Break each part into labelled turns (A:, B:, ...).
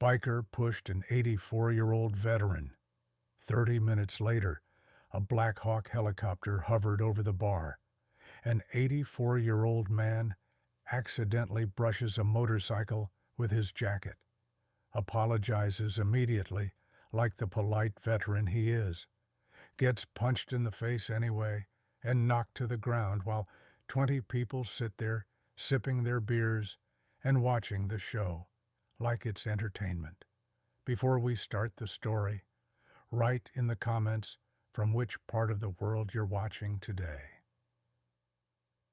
A: biker pushed an 84-year-old veteran. 30 minutes later, a Black Hawk helicopter hovered over the bar. An 84-year-old man accidentally brushes a motorcycle with his jacket, apologizes immediately like the polite veteran he is, gets punched in the face anyway, and knocked to the ground while 20 people sit there sipping their beers and watching the show like it's entertainment. Before we start the story, write in the comments from which part of the world you're watching today.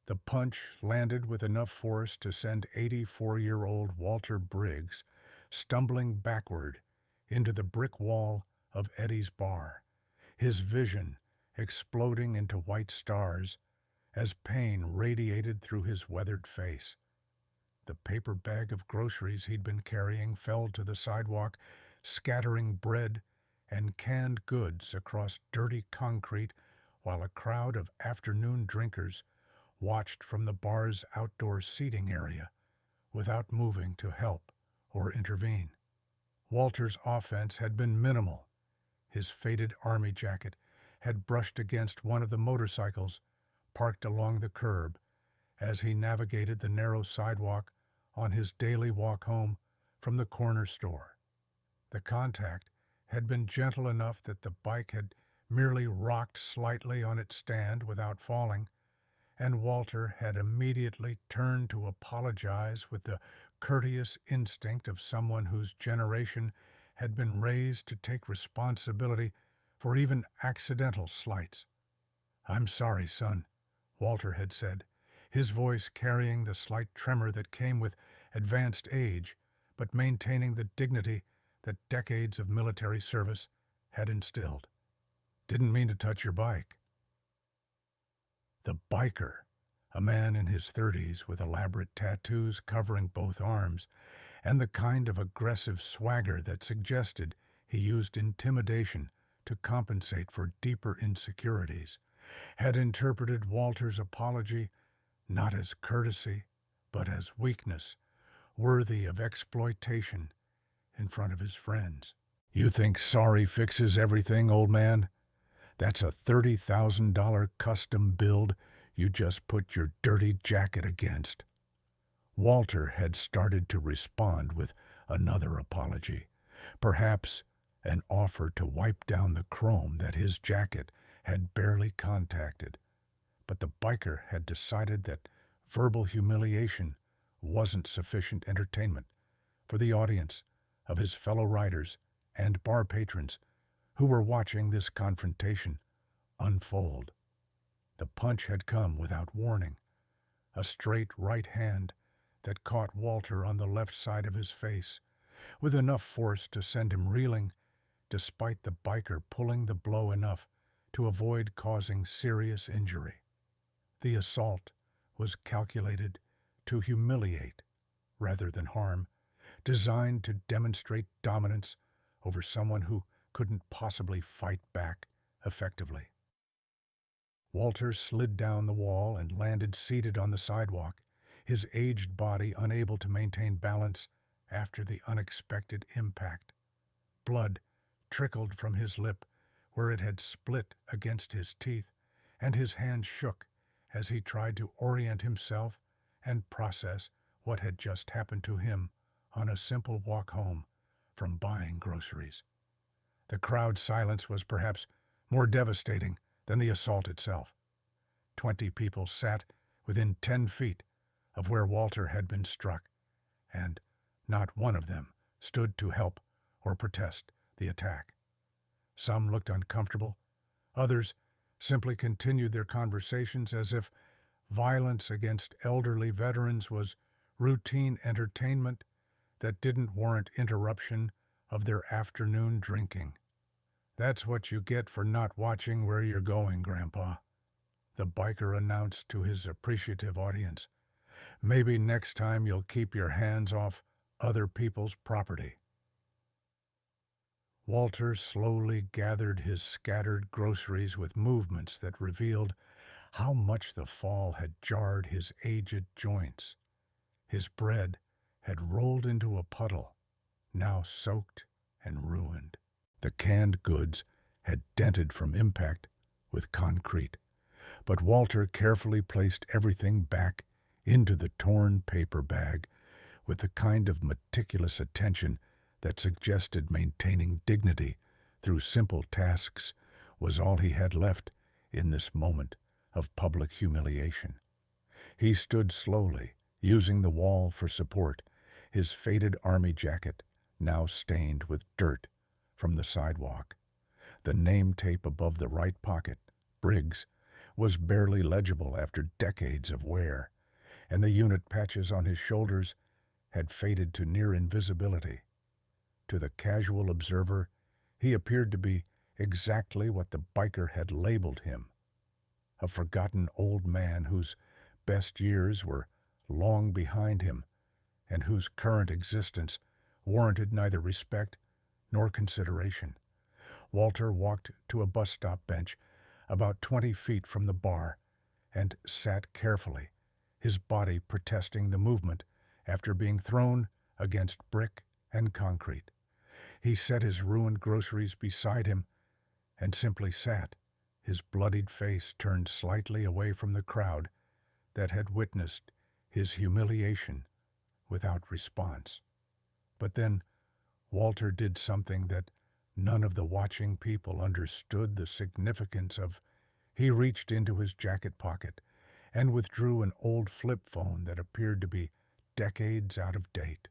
A: The punch landed with enough force to send 84-year-old Walter Briggs stumbling backward into the brick wall of Eddie's bar, his vision exploding into white stars as pain radiated through his weathered face. The paper bag of groceries he'd been carrying fell to the sidewalk, scattering bread and canned goods across dirty concrete, while a crowd of afternoon drinkers watched from the bar's outdoor seating area without moving to help or intervene. Walter's offense had been minimal. His faded army jacket had brushed against one of the motorcycles parked along the curb as he navigated the narrow sidewalk on his daily walk home from the corner store. The contact had been gentle enough that the bike had merely rocked slightly on its stand without falling, and Walter had immediately turned to apologize with the courteous instinct of someone whose generation had been raised to take responsibility for even accidental slights. "I'm sorry, son," Walter had said, his voice carrying the slight tremor that came with advanced age, but maintaining the dignity that decades of military service had instilled. "Didn't mean to touch your bike." The biker, a man in his 30s with elaborate tattoos covering both arms, and the kind of aggressive swagger that suggested he used intimidation to compensate for deeper insecurities, had interpreted Walter's apology not as courtesy, but as weakness, worthy of exploitation in front of his friends. "You think sorry fixes everything, old man? That's a $30,000 custom build you just put your dirty jacket against." Walter had started to respond with another apology, perhaps an offer to wipe down the chrome that his jacket had barely contacted. But the biker had decided that verbal humiliation wasn't sufficient entertainment for the audience of his fellow riders and bar patrons who were watching this confrontation unfold. The punch had come without warning, a straight right hand that caught Walter on the left side of his face, with enough force to send him reeling, despite the biker pulling the blow enough to avoid causing serious injury. The assault was calculated to humiliate rather than harm, designed to demonstrate dominance over someone who couldn't possibly fight back effectively. Walter slid down the wall and landed seated on the sidewalk, his aged body unable to maintain balance after the unexpected impact. Blood trickled from his lip where it had split against his teeth, and his hand shook as he tried to orient himself and process what had just happened to him on a simple walk home from buying groceries. The crowd's silence was perhaps more devastating than the assault itself. 20 people sat within 10 feet of where Walter had been struck, and not one of them stood to help or protest the attack. Some looked uncomfortable, others simply continued their conversations as if violence against elderly veterans was routine entertainment that didn't warrant interruption of their afternoon drinking. "That's what you get for not watching where you're going, Grandpa," the biker announced to his appreciative audience. "Maybe next time you'll keep your hands off other people's property." Walter slowly gathered his scattered groceries with movements that revealed how much the fall had jarred his aged joints. His bread had rolled into a puddle, now soaked and ruined. The canned goods had dented from impact with concrete, but Walter carefully placed everything back into the torn paper bag with the kind of meticulous attention that suggested maintaining dignity through simple tasks was all he had left in this moment of public humiliation. He stood slowly, using the wall for support, his faded army jacket now stained with dirt from the sidewalk. The name tape above the right pocket, Briggs, was barely legible after decades of wear, and the unit patches on his shoulders had faded to near invisibility. To the casual observer, he appeared to be exactly what the biker had labeled him, a forgotten old man whose best years were long behind him and whose current existence warranted neither respect nor consideration. Walter walked to a bus stop bench about 20 feet from the bar and sat carefully, his body protesting the movement after being thrown against brick and concrete. He set his ruined groceries beside him and simply sat, his bloodied face turned slightly away from the crowd that had witnessed his humiliation without response. But then Walter did something that none of the watching people understood the significance of. He reached into his jacket pocket and withdrew an old flip phone that appeared to be decades out of date.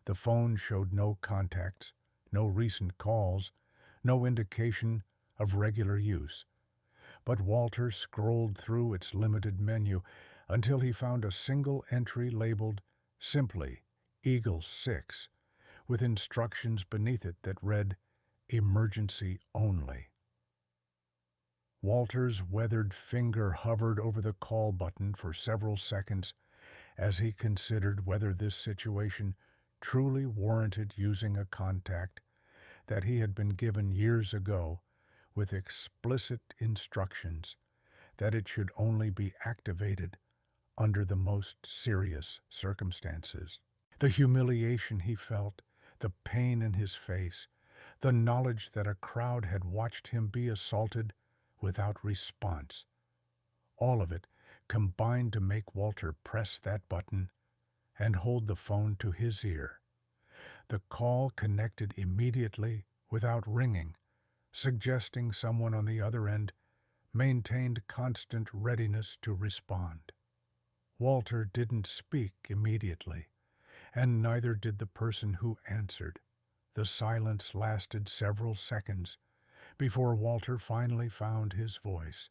A: The phone showed no contacts, no recent calls, no indication of regular use. But Walter scrolled through its limited menu until he found a single entry labeled simply Eagle 6, with instructions beneath it that read, "Emergency only." Walter's weathered finger hovered over the call button for several seconds as he considered whether this situation truly warranted using a contact that he had been given years ago with explicit instructions that it should only be activated under the most serious circumstances. The humiliation he felt, the pain in his face, the knowledge that a crowd had watched him be assaulted without response, all of it combined to make Walter press that button and hold the phone to his ear. The call connected immediately without ringing, suggesting someone on the other end maintained constant readiness to respond. Walter didn't speak immediately, and neither did the person who answered. The silence lasted several seconds before Walter finally found his voice.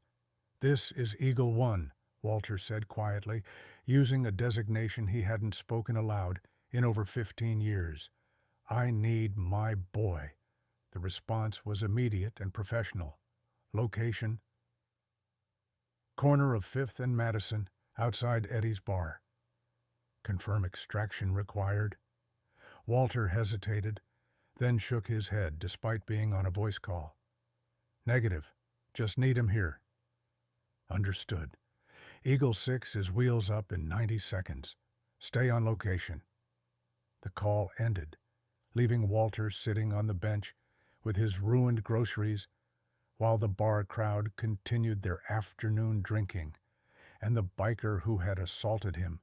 A: "This is Eagle 1, Walter said quietly, using a designation he hadn't spoken aloud in over 15 years. "I need my boy." The response was immediate and professional. "Location?" "Corner of 5th and Madison, outside Eddie's bar." "Confirm extraction required?" Walter hesitated, then shook his head despite being on a voice call. "Negative. Just need him here." "Understood. Eagle 6 is wheels up in 90 seconds. Stay on location." The call ended, leaving Walter sitting on the bench with his ruined groceries while the bar crowd continued their afternoon drinking, and the biker who had assaulted him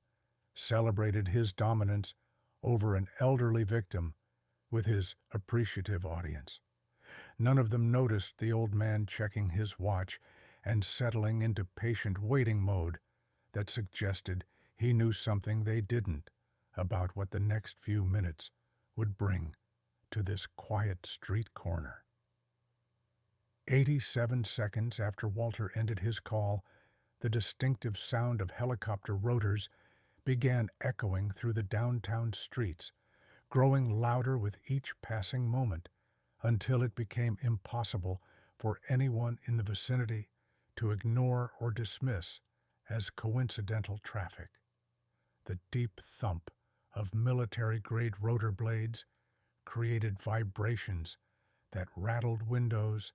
A: celebrated his dominance over an elderly victim with his appreciative audience. None of them noticed the old man checking his watch and settling into patient waiting mode that suggested he knew something they didn't about what the next few minutes would bring to this quiet street corner. 87 seconds after Walter ended his call, the distinctive sound of helicopter rotors began echoing through the downtown streets, growing louder with each passing moment, until it became impossible for anyone in the vicinity to ignore or dismiss as coincidental traffic. The deep thump of military-grade rotor blades created vibrations that rattled windows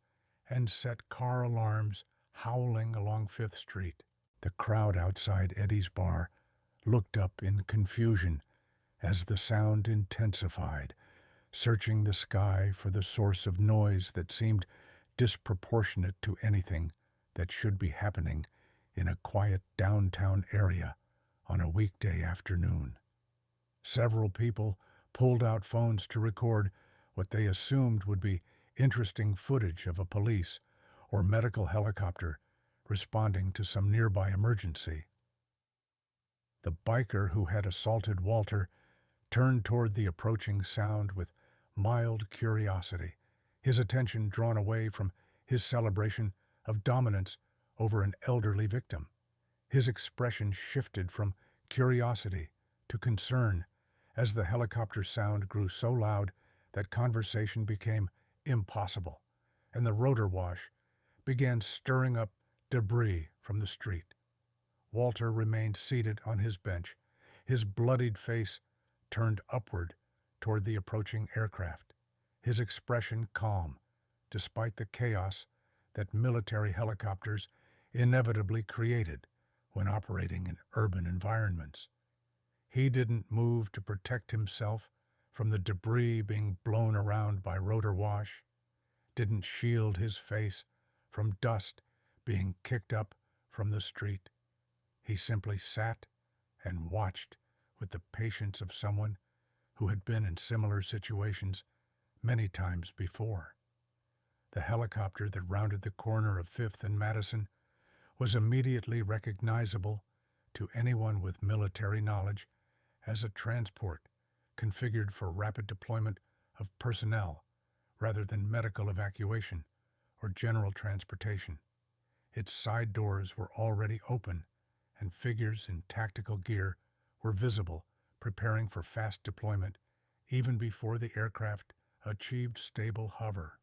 A: and set car alarms howling along 5th Street. The crowd outside Eddie's bar looked up in confusion as the sound intensified, searching the sky for the source of noise that seemed disproportionate to anything that should be happening in a quiet downtown area on a weekday afternoon. Several people pulled out phones to record what they assumed would be interesting footage of a police or medical helicopter responding to some nearby emergency. The biker who had assaulted Walter turned toward the approaching sound with mild curiosity, his attention drawn away from his celebration of dominance over an elderly victim. His expression shifted from curiosity to concern as the helicopter sound grew so loud that conversation became impossible, and the rotor wash began stirring up debris from the street. Walter remained seated on his bench, his bloodied face turned upward toward the approaching aircraft, his expression calm, despite the chaos that military helicopters inevitably created when operating in urban environments. He didn't move to protect himself from the debris being blown around by rotor wash, didn't shield his face from dust being kicked up from the street. He simply sat and watched with the patience of someone who had been in similar situations many times before. The helicopter that rounded the corner of 5th and Madison was immediately recognizable to anyone with military knowledge as a transport configured for rapid deployment of personnel rather than medical evacuation or general transportation. Its side doors were already open, and figures in tactical gear were visible, preparing for fast deployment even before the aircraft achieved stable hover.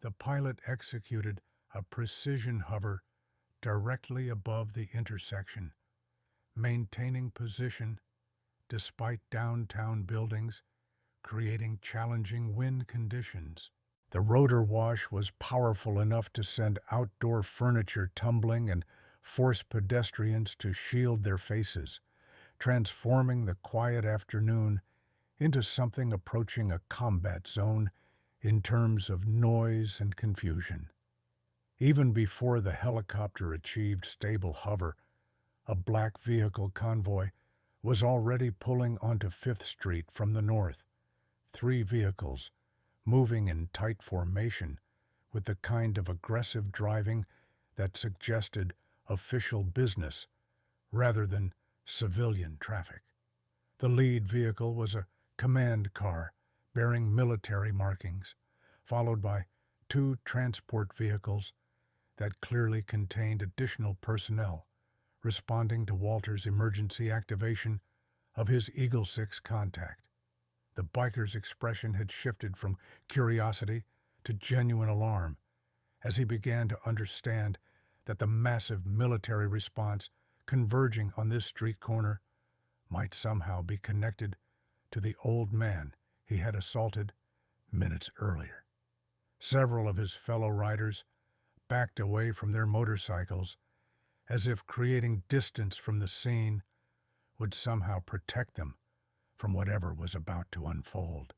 A: The pilot executed a precision hover directly above the intersection, maintaining position despite downtown buildings creating challenging wind conditions. The rotor wash was powerful enough to send outdoor furniture tumbling and force pedestrians to shield their faces, transforming the quiet afternoon into something approaching a combat zone in terms of noise and confusion. Even before the helicopter achieved stable hover, a black vehicle convoy was already pulling onto 5th Street from the north. 3 vehicles, moving in tight formation with the kind of aggressive driving that suggested official business rather than civilian traffic. The lead vehicle was a command car bearing military markings, followed by 2 transport vehicles that clearly contained additional personnel responding to Walter's emergency activation of his Eagle 6 contact. The biker's expression had shifted from curiosity to genuine alarm as he began to understand that the massive military response converging on this street corner might somehow be connected to the old man he had assaulted minutes earlier. Several of his fellow riders backed away from their motorcycles as if creating distance from the scene would somehow protect them from whatever was about to unfold.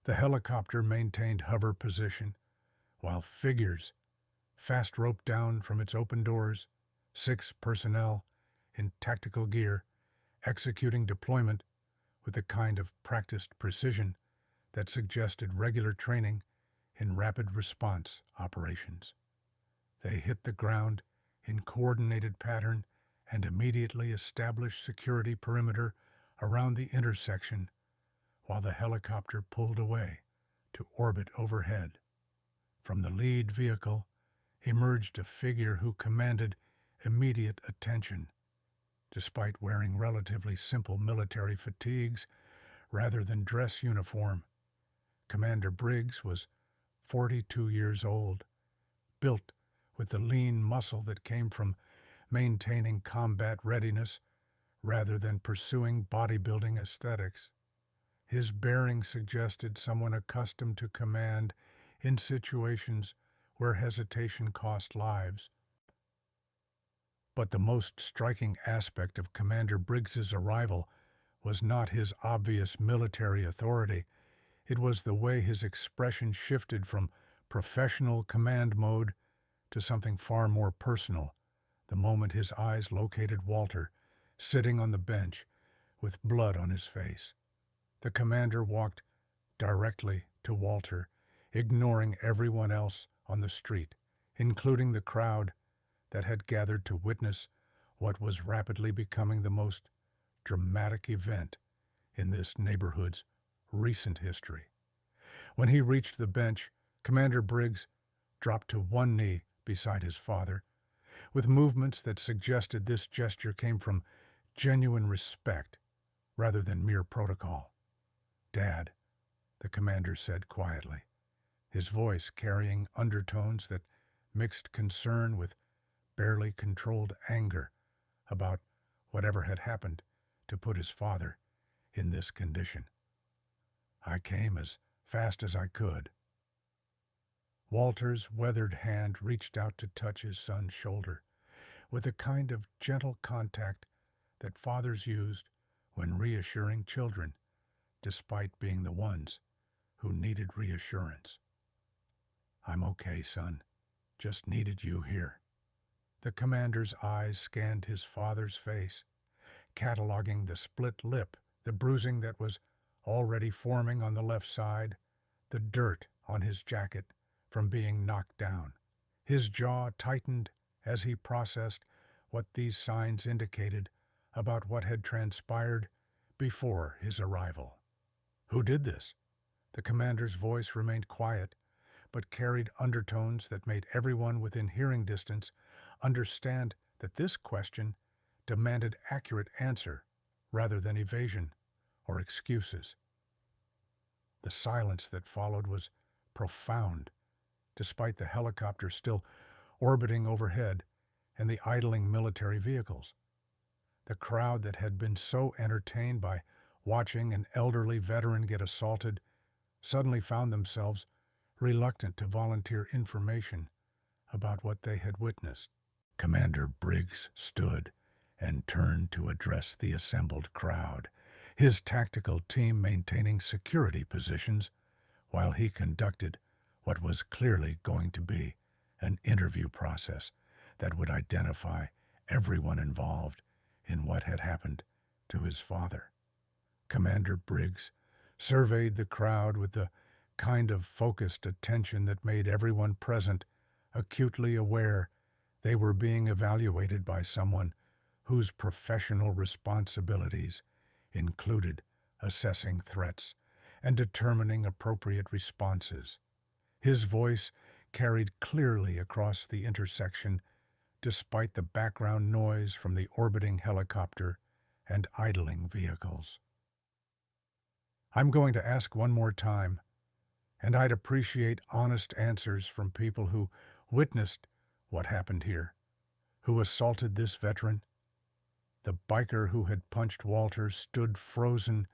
A: The helicopter maintained hover position while figures fast roped down from its open doors, 6 personnel in tactical gear executing deployment with the kind of practiced precision that suggested regular training in rapid response operations. They hit the ground in coordinated pattern and immediately established security perimeter around the intersection while the helicopter pulled away to orbit overhead. From the lead vehicle emerged a figure who commanded immediate attention, despite wearing relatively simple military fatigues rather than dress uniform. Commander Briggs was 42 years old, built with the lean muscle that came from maintaining combat readiness rather than pursuing bodybuilding aesthetics. His bearing suggested someone accustomed to command in situations where hesitation cost lives. But the most striking aspect of Commander Briggs's arrival was not his obvious military authority. It was the way his expression shifted from professional command mode to something far more personal the moment his eyes located Walter, sitting on the bench with blood on his face. The commander walked directly to Walter, ignoring everyone else on the street, including the crowd that had gathered to witness what was rapidly becoming the most dramatic event in this neighborhood's recent history. When he reached the bench, Commander Briggs dropped to one knee beside his father, with movements that suggested this gesture came from genuine respect rather than mere protocol. "Dad," the commander said quietly, his voice carrying undertones that mixed concern with barely controlled anger about whatever had happened to put his father in this condition. "I came as fast as I could." Walter's weathered hand reached out to touch his son's shoulder, with the kind of gentle contact that fathers used when reassuring children, despite being the ones who needed reassurance. "I'm okay, son. Just needed you here." The commander's eyes scanned his father's face, cataloging the split lip, the bruising that was already forming on the left side, the dirt on his jacket from being knocked down. His jaw tightened as he processed what these signs indicated about what had transpired before his arrival. "Who did this?" The commander's voice remained quiet, but carried undertones that made everyone within hearing distance understand that this question demanded accurate answer rather than evasion or excuses. The silence that followed was profound, despite the helicopter still orbiting overhead and the idling military vehicles. The crowd that had been so entertained by watching an elderly veteran get assaulted suddenly found themselves reluctant to volunteer information about what they had witnessed. Commander Briggs stood and turned to address the assembled crowd, his tactical team maintaining security positions while he conducted what was clearly going to be an interview process that would identify everyone involved in what had happened to his father. Commander Briggs surveyed the crowd with the kind of focused attention that made everyone present acutely aware they were being evaluated by someone whose professional responsibilities included assessing threats and determining appropriate responses. His voice carried clearly across the intersection despite the background noise from the orbiting helicopter and idling vehicles. "I'm going to ask one more time, and I'd appreciate honest answers from people who witnessed what happened here, who assaulted this veteran." The biker who had punched Walter stood frozen,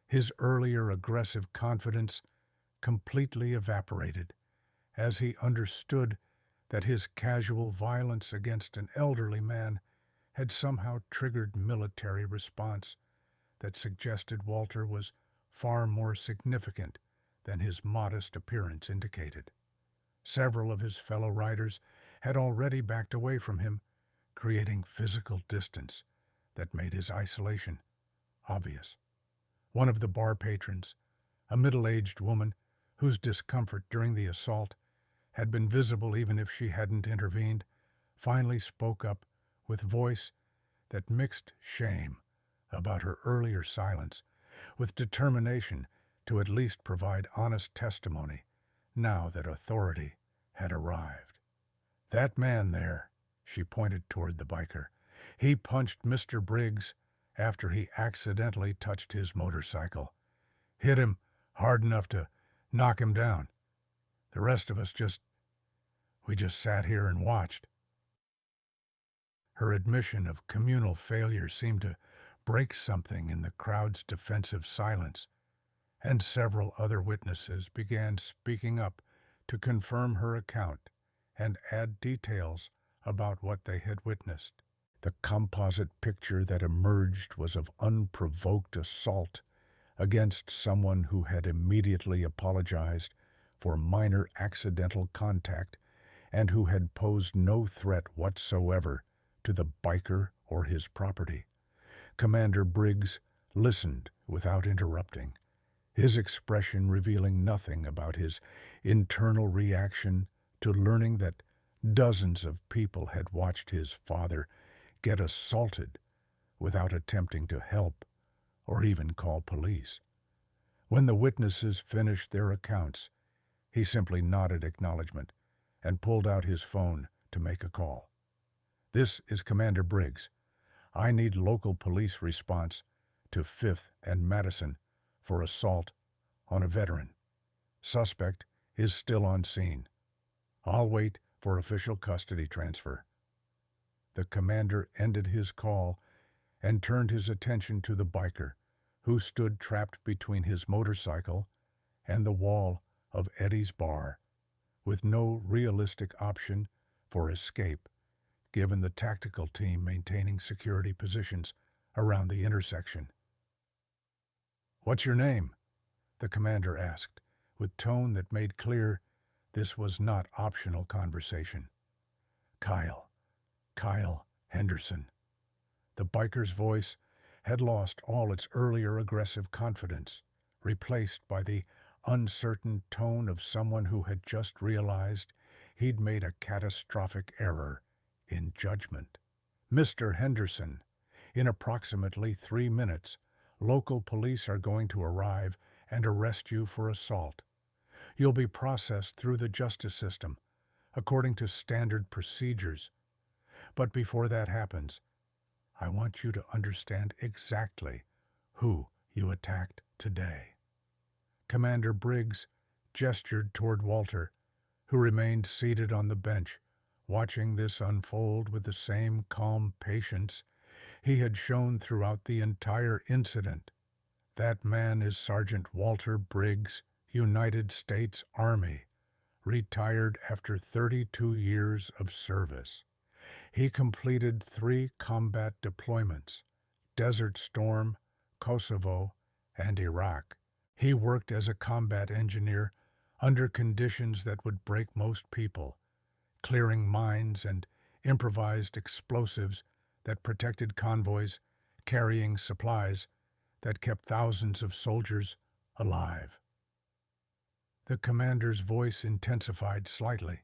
A: his earlier aggressive confidence completely evaporated as he understood that his casual violence against an elderly man had somehow triggered military response that suggested Walter was far more significant than his modest appearance indicated. Several of his fellow riders had already backed away from him, creating physical distance that made his isolation obvious. One of the bar patrons, a middle-aged woman whose discomfort during the assault had been visible even if she hadn't intervened, finally spoke up with voice that mixed shame about her earlier silence with determination to at least provide honest testimony now that authority had arrived. "That man there," she pointed toward the biker, "he punched Mr. Briggs after he accidentally touched his motorcycle. Hit him hard enough to knock him down. The rest of us just sat here and watched." Her admission of communal failure seemed to break something in the crowd's defensive silence, and several other witnesses began speaking up to confirm her account and add details about what they had witnessed. The composite picture that emerged was of unprovoked assault against someone who had immediately apologized for minor accidental contact and who had posed no threat whatsoever to the biker or his property. Commander Briggs listened without interrupting, his expression revealing nothing about his internal reaction to learning that dozens of people had watched his father get assaulted without attempting to help or even call police. When the witnesses finished their accounts, he simply nodded acknowledgement and pulled out his phone to make a call. "This is Commander Briggs. I need local police response to 5th and Madison for assault on a veteran. Suspect is still on scene. I'll wait for official custody transfer." The commander ended his call and turned his attention to the biker, who stood trapped between his motorcycle and the wall of Eddie's bar, with no realistic option for escape, given the tactical team maintaining security positions around the intersection. "What's your name?" the commander asked, with tone that made clear this was not optional conversation. Kyle Henderson." The biker's voice had lost all its earlier aggressive confidence, replaced by the uncertain tone of someone who had just realized he'd made a catastrophic error in judgment. "Mr. Henderson, in approximately 3 minutes, local police are going to arrive and arrest you for assault. You'll be processed through the justice system, according to standard procedures. But before that happens, I want you to understand exactly who you attacked today." Commander Briggs gestured toward Walter, who remained seated on the bench, watching this unfold with the same calm patience he had shown throughout the entire incident. "That man is Sergeant Walter Briggs, United States Army, retired after 32 years of service. He completed 3 combat deployments: Desert Storm, Kosovo, and Iraq. He worked as a combat engineer under conditions that would break most people, clearing mines and improvised explosives that protected convoys, carrying supplies that kept thousands of soldiers alive." The commander's voice intensified slightly,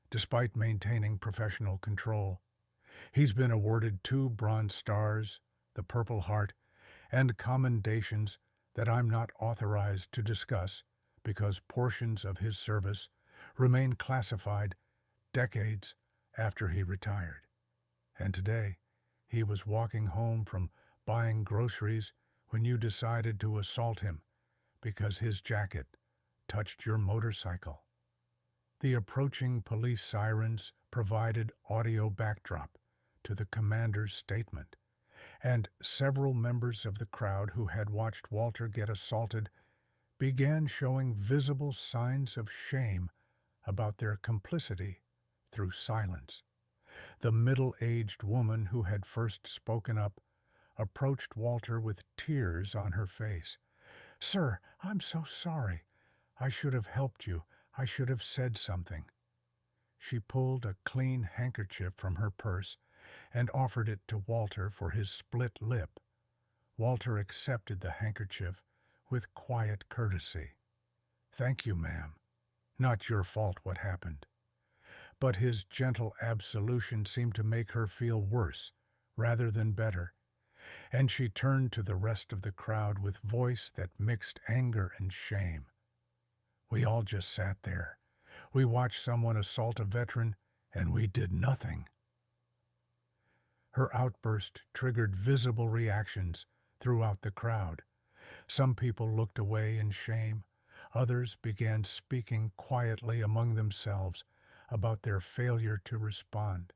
A: despite maintaining professional control. "He's been awarded 2 Bronze Stars, the Purple Heart, and commendations that I'm not authorized to discuss because portions of his service remain classified decades after he retired. And today, he was walking home from buying groceries when you decided to assault him because his jacket touched your motorcycle." The approaching police sirens provided audio backdrop to the commander's statement, and several members of the crowd who had watched Walter get assaulted began showing visible signs of shame about their complicity through silence. The middle-aged woman who had first spoken up approached Walter with tears on her face. "Sir, I'm so sorry. I should have helped you. I should have said something." She pulled a clean handkerchief from her purse and offered it to Walter for his split lip. Walter accepted the handkerchief with quiet courtesy. "Thank you, ma'am. Not your fault what happened." But his gentle absolution seemed to make her feel worse rather than better, and she turned to the rest of the crowd with voice that mixed anger and shame. "We all just sat there. We watched someone assault a veteran, and we did nothing." Her outburst triggered visible reactions throughout the crowd. Some people looked away in shame. Others began speaking quietly among themselves about their failure to respond.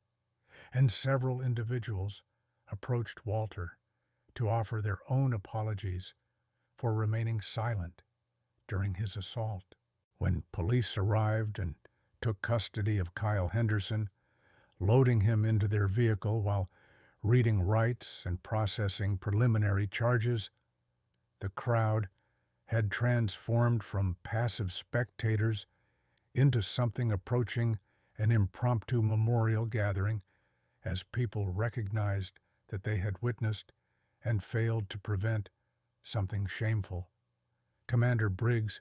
A: And several individuals approached Walter to offer their own apologies for remaining silent during his assault. When police arrived and took custody of Kyle Henderson, loading him into their vehicle while reading rights and processing preliminary charges. The crowd had transformed from passive spectators into something approaching an impromptu memorial gathering as people recognized that they had witnessed and failed to prevent something shameful. Commander Briggs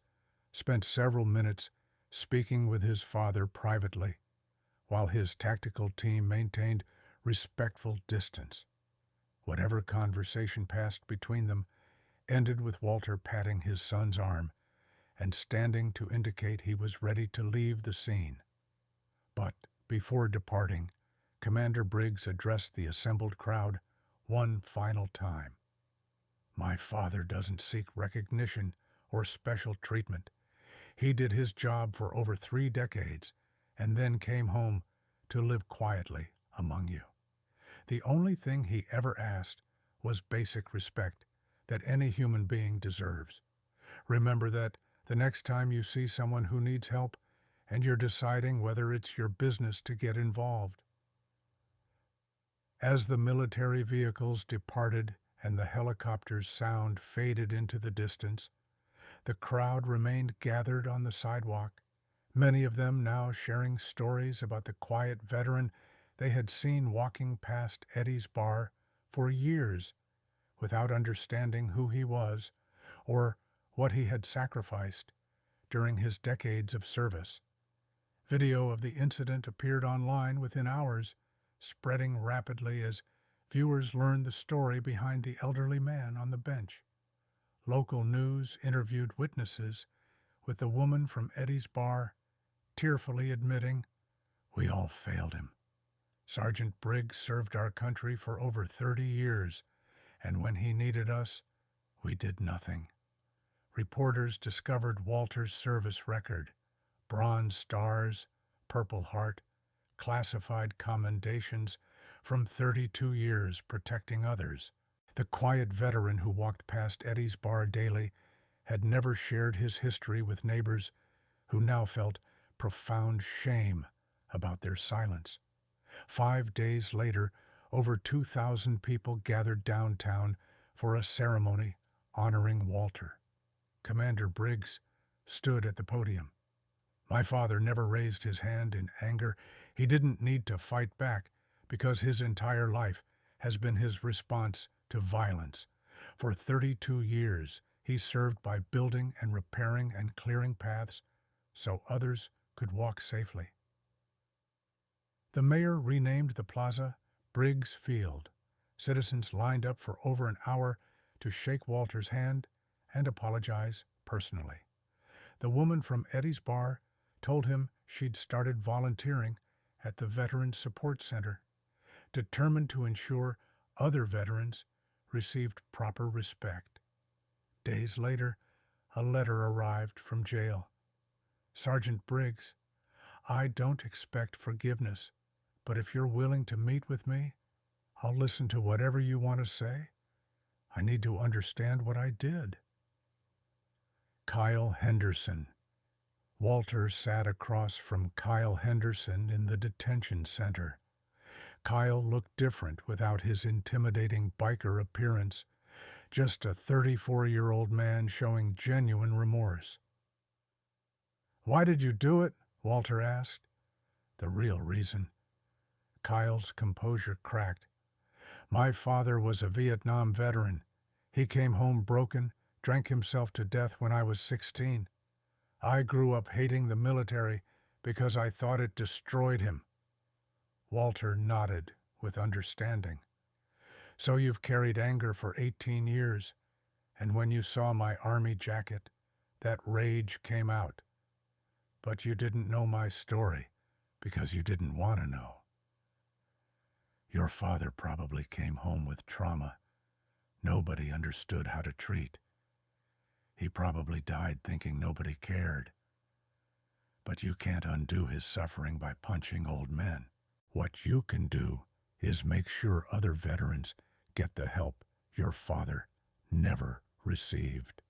A: spent several minutes speaking with his father privately, while his tactical team maintained respectful distance. Whatever conversation passed between them ended with Walter patting his son's arm and standing to indicate he was ready to leave the scene. But before departing, Commander Briggs addressed the assembled crowd one final time. "My father doesn't seek recognition or special treatment. He did his job for over 3 decades and then came home to live quietly among you. The only thing he ever asked was basic respect that any human being deserves. Remember that the next time you see someone who needs help and you're deciding whether it's your business to get involved." As the military vehicles departed and the helicopter's sound faded into the distance, the crowd remained gathered on the sidewalk, many of them now sharing stories about the quiet veteran they had seen walking past Eddie's bar for years without understanding who he was or what he had sacrificed during his decades of service. Video of the incident appeared online within hours, spreading rapidly as viewers learned the story behind the elderly man on the bench. Local news interviewed witnesses, with the woman from Eddie's bar tearfully admitting, "We all failed him. Sergeant Briggs served our country for over 30 years, and when he needed us, we did nothing." Reporters discovered Walter's service record: Bronze Stars, Purple Heart, classified commendations from 32 years protecting others. The quiet veteran who walked past Eddie's bar daily had never shared his history with neighbors who now felt profound shame about their silence. 5 days later, over 2,000 people gathered downtown for a ceremony honoring Walter. Commander Briggs stood at the podium. "My father never raised his hand in anger. He didn't need to fight back because his entire life has been his response to violence. For 32 years, he served by building and repairing and clearing paths so others could walk safely." The mayor renamed the plaza Briggs Field. Citizens lined up for over an hour to shake Walter's hand and apologize personally. The woman from Eddie's bar told him she'd started volunteering at the Veterans Support Center, determined to ensure other veterans received proper respect. Days later, a letter arrived from jail. "Sergeant Briggs, I don't expect forgiveness, but if you're willing to meet with me, I'll listen to whatever you want to say. I need to understand what I did." Kyle Henderson. Walter sat across from Kyle Henderson in the detention center. Kyle looked different without his intimidating biker appearance, just a 34-year-old man showing genuine remorse. "Why did you do it?" Walter asked. "The real reason." Kyle's composure cracked. "My father was a Vietnam veteran. He came home broken, drank himself to death when I was 16. I grew up hating the military because I thought it destroyed him." Walter nodded with understanding. "So you've carried anger for 18 years, and when you saw my army jacket, that rage came out. But you didn't know my story because you didn't want to know. Your father probably came home with trauma nobody understood how to treat. He probably died thinking nobody cared. But you can't undo his suffering by punching old men. What you can do is make sure other veterans get the help your father never received."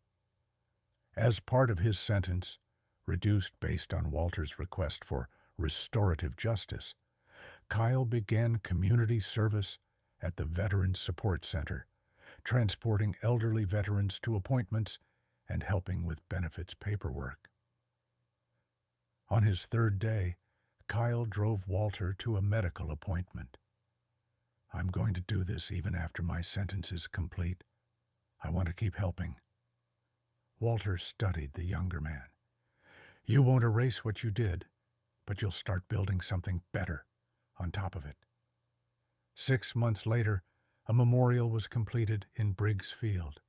A: As part of his sentence, reduced based on Walter's request for restorative justice, Kyle began community service at the Veterans Support Center, transporting elderly veterans to appointments and helping with benefits paperwork. On his third day, Kyle drove Walter to a medical appointment. "I'm going to do this even after my sentence is complete. I want to keep helping." Walter studied the younger man. "You won't erase what you did, but you'll start building something better on top of it." 6 months later, a memorial was completed in Briggs Field,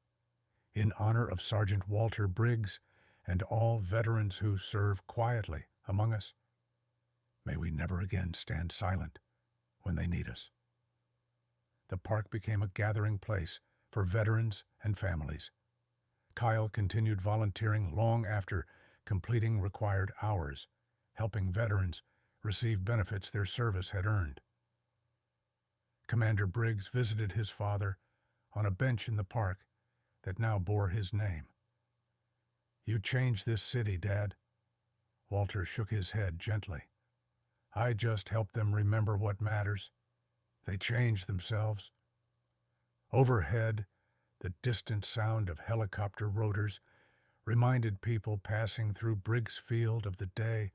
A: in honor of Sergeant Walter Briggs and all veterans who serve quietly among us. May we never again stand silent when they need us. The park became a gathering place for veterans and families. Kyle continued volunteering long after completing required hours, helping veterans receive benefits their service had earned. Commander Briggs visited his father on a bench in the park that now bore his name. "You changed this city, Dad." Walter shook his head gently. "I just helped them remember what matters. They changed themselves." Overhead, the distant sound of helicopter rotors reminded people passing through Briggs Field of the day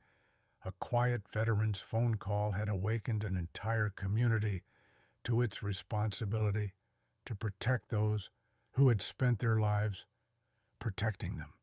A: a quiet veteran's phone call had awakened an entire community to its responsibility to protect those who had spent their lives protecting them.